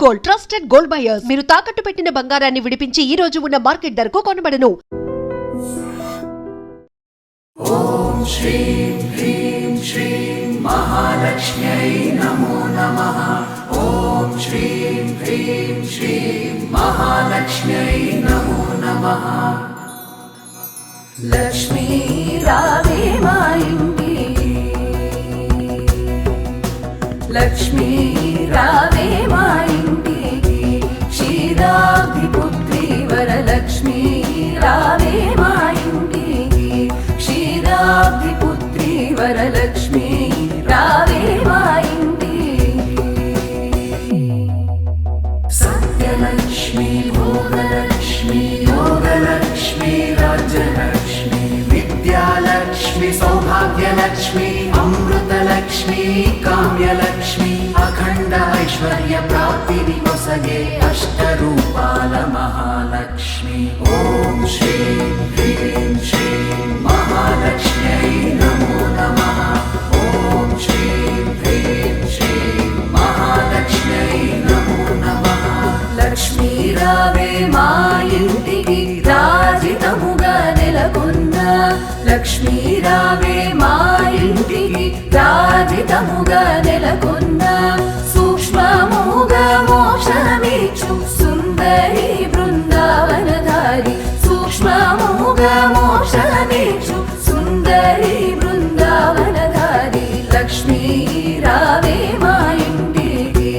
Gold trusted gold buyers మీరు తాకట్టు పెట్టిన బంగారాన్ని విడిపించి ఈ రోజు ఉన్న మార్కెట్ ధరకు కొనబడను. ఓం శ్రీం హ్రీం శ్రీం మహాలక్ష్మ్యై నమో నమః. ఓం శ్రీం హ్రీం శ్రీం మహాలక్ష్మ్యై నమో నమః. లక్ష్మీ రావే మా ఇంటికి, లక్ష్మీ రావే మా ఇంటికి, క్షీరాబ్ధిపుత్రి వరలక్ష్మీ రావే మా ఇంటికి, క్షీరాబ్ధిపుత్రి వరలక్ష్మీ రావే మా ఇంటికి. సత్యలక్ష్మీ భోగలక్ష్మీ యోగలక్ష్మీ రాజ్యలక్ష్మీ విద్యాలక్ష్మీ సౌభాగ్యలక్ష్మీ అమృతలక్ష్మీ కామ్యలక్ష్మీ అఖండ ఐశ్వర్య ప్రాప్తిని కొసగే అష్టరూపాల మహాలక్ష్మి. ఓం శ్రీం హ్రీం శ్రీం మహాలక్ష్మ్యై నమో నమః. ఓం శ్రీం హ్రీం శ్రీం మహాలక్ష్మ్యై నమో నమః. లక్ష్మీ రావే మా ఇంటికి రాజితముగా నెలకొన్న, లక్ష్మీ రావే మా ఇంటికి రాజితముగా నెలకొన్న, సూక్ష్మముగా మోక్షమిచ్చు సుందరి బృందావనధారి, సూక్ష్మముగా మోక్షమిచ్చు సుందరి బృందావనధారి. లక్ష్మీ రావే మా ఇంటికి,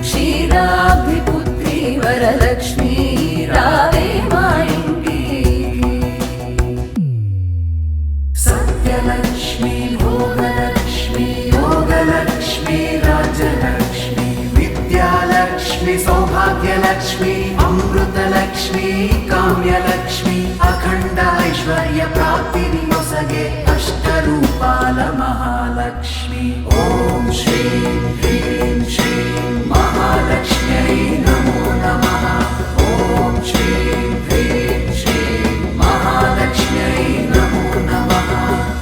క్షీరాబ్ధిపుత్రి వరలక్ష్మీ రావే మా ఇంటికి. సత్యలక్ష్మీ భోగలక్ష్మీ యోగలక్ష్మీ రాజ్యలక్ష్మీ విద్యాలక్ష్మీ సౌభాగ్యలక్ష్మీ అమృతలక్ష్మీ కామ్యలక్ష్మీ అఖండ ఐశ్వర్య ప్రాప్తిని కొసగే అష్టరూపాల మహాలక్ష్మి. ఓం శ్రీం హ్రీం శ్రీం మహాలక్ష్మ్యై నమో నమః. ఓం శ్రీం హ్రీం శ్రీం మహాలక్ష్మ్యై నమో నమః.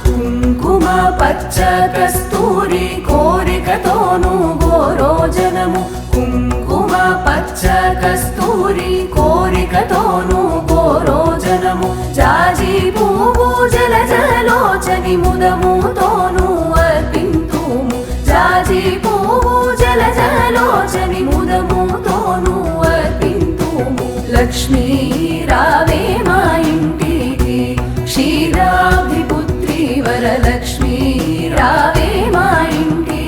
కుంకుమ పచ్చ కస్తూరి కోరికతోను గోరోజనము, కుంకుమ పచ్చ కస్తూరి కోరికతోను గోరోజనము, జాజి పువ్వు జలజలోచని ముదముతోను అర్పింతుము, జాజి పువ్వు జలజలోచని ముదముతోను అర్పింతుము. లక్ష్మీ రావే మా ఇంటికి, క్షీరాబ్ధిపుత్రి వరలక్ష్మీ రావే మా ఇంటికి.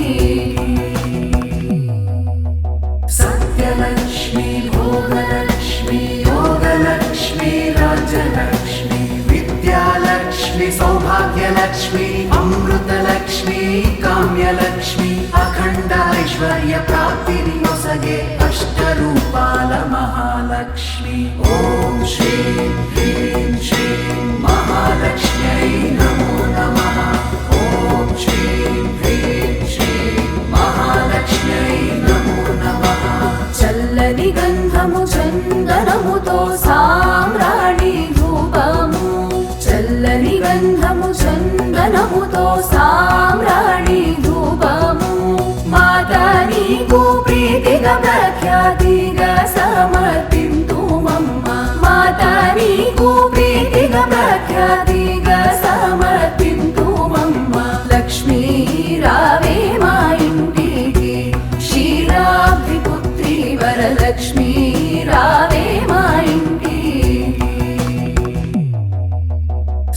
సత్యలక్ష్మీ భోగలక్ష్మీ యోగలక్ష్మీ రాజ్యలక్ష్మీ విద్యాలక్ష్మీ సౌభాగ్యలక్ష్మీ అమృతలక్ష్మీ కామ్యలక్ష్మీ అఖండ ఐశ్వర్య ప్రాప్తిని కొసగే అష్టరూపాల మహాలక్ష్మి. ఓం శ్రీం హ్రీం శ్రీం మహాలక్ష్మ్యై నమో నమః. ఓం శ్రీం హ్రీం శ్రీం మహాలక్ష్మ్యై నమో నమః. చల్లని గంధము చందనముతో సామ్రాణి ధూపము, చల్లని గంధము చందనముతో సామ్రాణి ధూపము, మాతా నీకు ప్రీతిగా ప్రఖ్యాతిగా సమర్పింతుమమ్మ, మాతా నీకు ప్రీతిగా ప్రఖ్యాతిగా సమర్పింతుమమ్మ. లక్ష్మీ రావే మా ఇంటికి, క్షీరాబ్ధిపుత్రి వరలక్ష్మీ రావే మా ఇంటికి.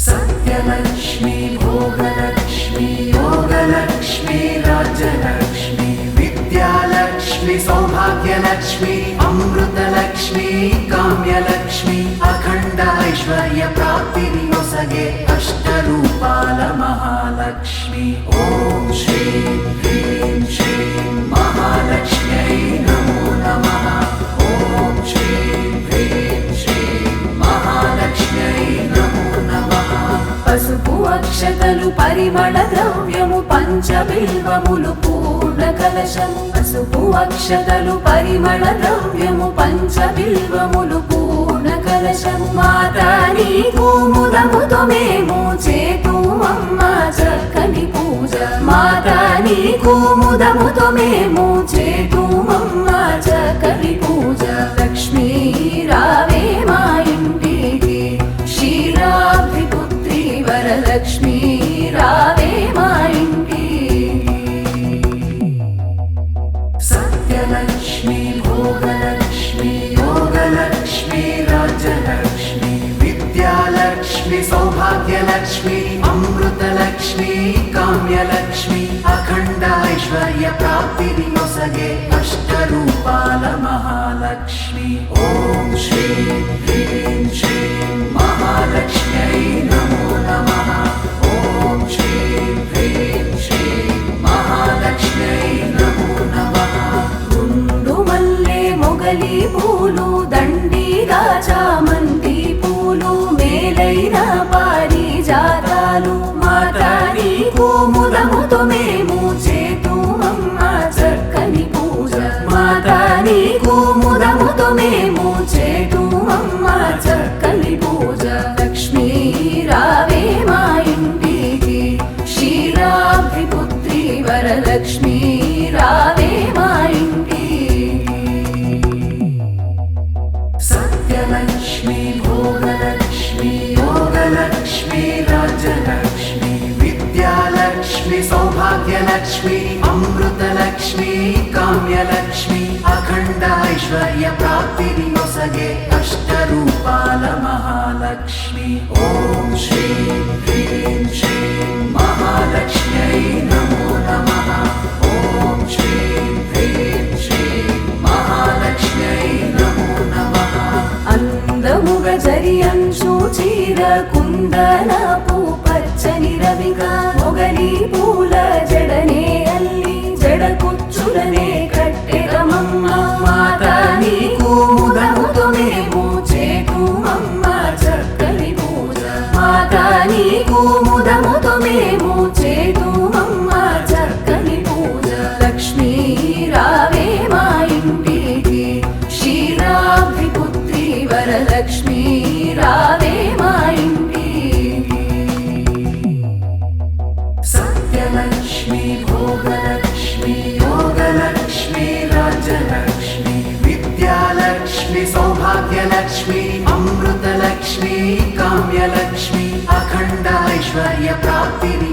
సత్యలక్ష్మీ భోగలక్ష్మీ యోగలక్ష్మీ రాజ్యలక్ష్మీ విద్యాలక్ష్మీ సౌభాగ్యలక్ష్మీ అమృతలక్ష్మీ కామ్యలక్ష్మీ అఖండ ఐశ్వర్య ప్రాప్తిని కొసగే అష్టరూపాల మహాలక్ష్మి. ఓం శ్రీం హ్రీం శ్రీం మహాలక్ష్మ్యై నమో నమః. ఓం శ్రీం హ్రీం శ్రీం మహాలక్ష్మ్యై నమో నమః. పసుపు అక్షతలు పరిమళ ద్రవ్యము పంచబిల్వములు పూర్ణ కలశము, పసుపు అక్షతలు పరిమళ ద్రవ్యము పంచబిల్వములు పూర్ణ కలశము, కలశము మాతా నీకు ముదముతో మేము చేతుమమ్మ చక్కని పూజ మాతా నీకు ముదముతో మేము చేతుమమ్మ చక్కని పూజ లక్ష్మీ రావే మా ఇంటికి క్షీరాబ్ది పుత్రి వరలక్ష్మీ రావే మా ఇంటికి సత్యలక్ష్మి భోగలక్ష్మి యోగలక్ష్మి రాజ్యలక్ష్మి విద్యాలక్ష్మి సౌభాగ్యలక్ష్మి అమృతలక్ష్మి కామ్యలక్ష్మి అఖండ ఐశ్వర్య ప్రాప్తిని నొసగే అష్టరూపాల మహాలక్ష్మి ఓం శ్రీం హ్రీం శ్రీం మహాలక్ష్మ్యై నమో నమః ఓం శ్రీం హ్రీం శ్రీం మహాలక్ష్మ్యై నమో నమః గుండు మల్లె మొగలి పూలు దండిగా చామంతి పూలు మేలైన పారిజాతాలు మాతా నీకు ముదముతో మేము చేతుమమ్మ చక్కని పూజ మాతా నీకు ముదముతో మేము చేతుమమ్మ చక్కని పూజ లక్ష్మీ రావే మా ఇంటికి క్షీరాబ్ది పుత్రి వరలక్ష్మీ రావే మా ఇంటికి సత్యలక్ష్మి భోగలక్ష్మి యోగలక్ష్మి రాజ్యలక్ష్మి విద్యాలక్ష్మి సౌభాగ్యలక్ష్మి అమృతలక్ష్మి కామ్యలక్ష్మి అఖండ ఐశ్వర్య ప్రాప్తిని నొసగే అష్టరూపాల మహాలక్ష్మి ఓం శ్రీం హ్రీం శ్రీం మహాలక్ష్మ్యై నమో నమః ఓం శ్రీం హ్రీం శ్రీం మహాలక్ష్మ్యై నమో నమః అందముగ జరియంచు చీర కుందనపు పచ్చని రవిగా మొగలి పూల జడనే అల్లి జడ కుచ్చులనే కట్టెరమమ్మ మాతా నీకు ముదముతో మేము చేతుమమ్మ చక్కని పూజ మాతా నీకు ముదముతో మేము చేతుమమ్మ చక్కని పూజ లక్ష్మీ రావే మా ఇంటికి క్షీరాబ్ది పుత్రి వరలక్ష్మీ రావే మా ఇంటికి సత్యలక్ష్మి భోగలక్ష్మి యోగలక్ష్మి రాజ్యలక్ష్మి విద్యాలక్ష్మి సౌభాగ్యలక్ష్మి అమృతలక్ష్మి కామ్యలక్ష్మి అఖండ ఐశ్వర్య ప్రాప్తిని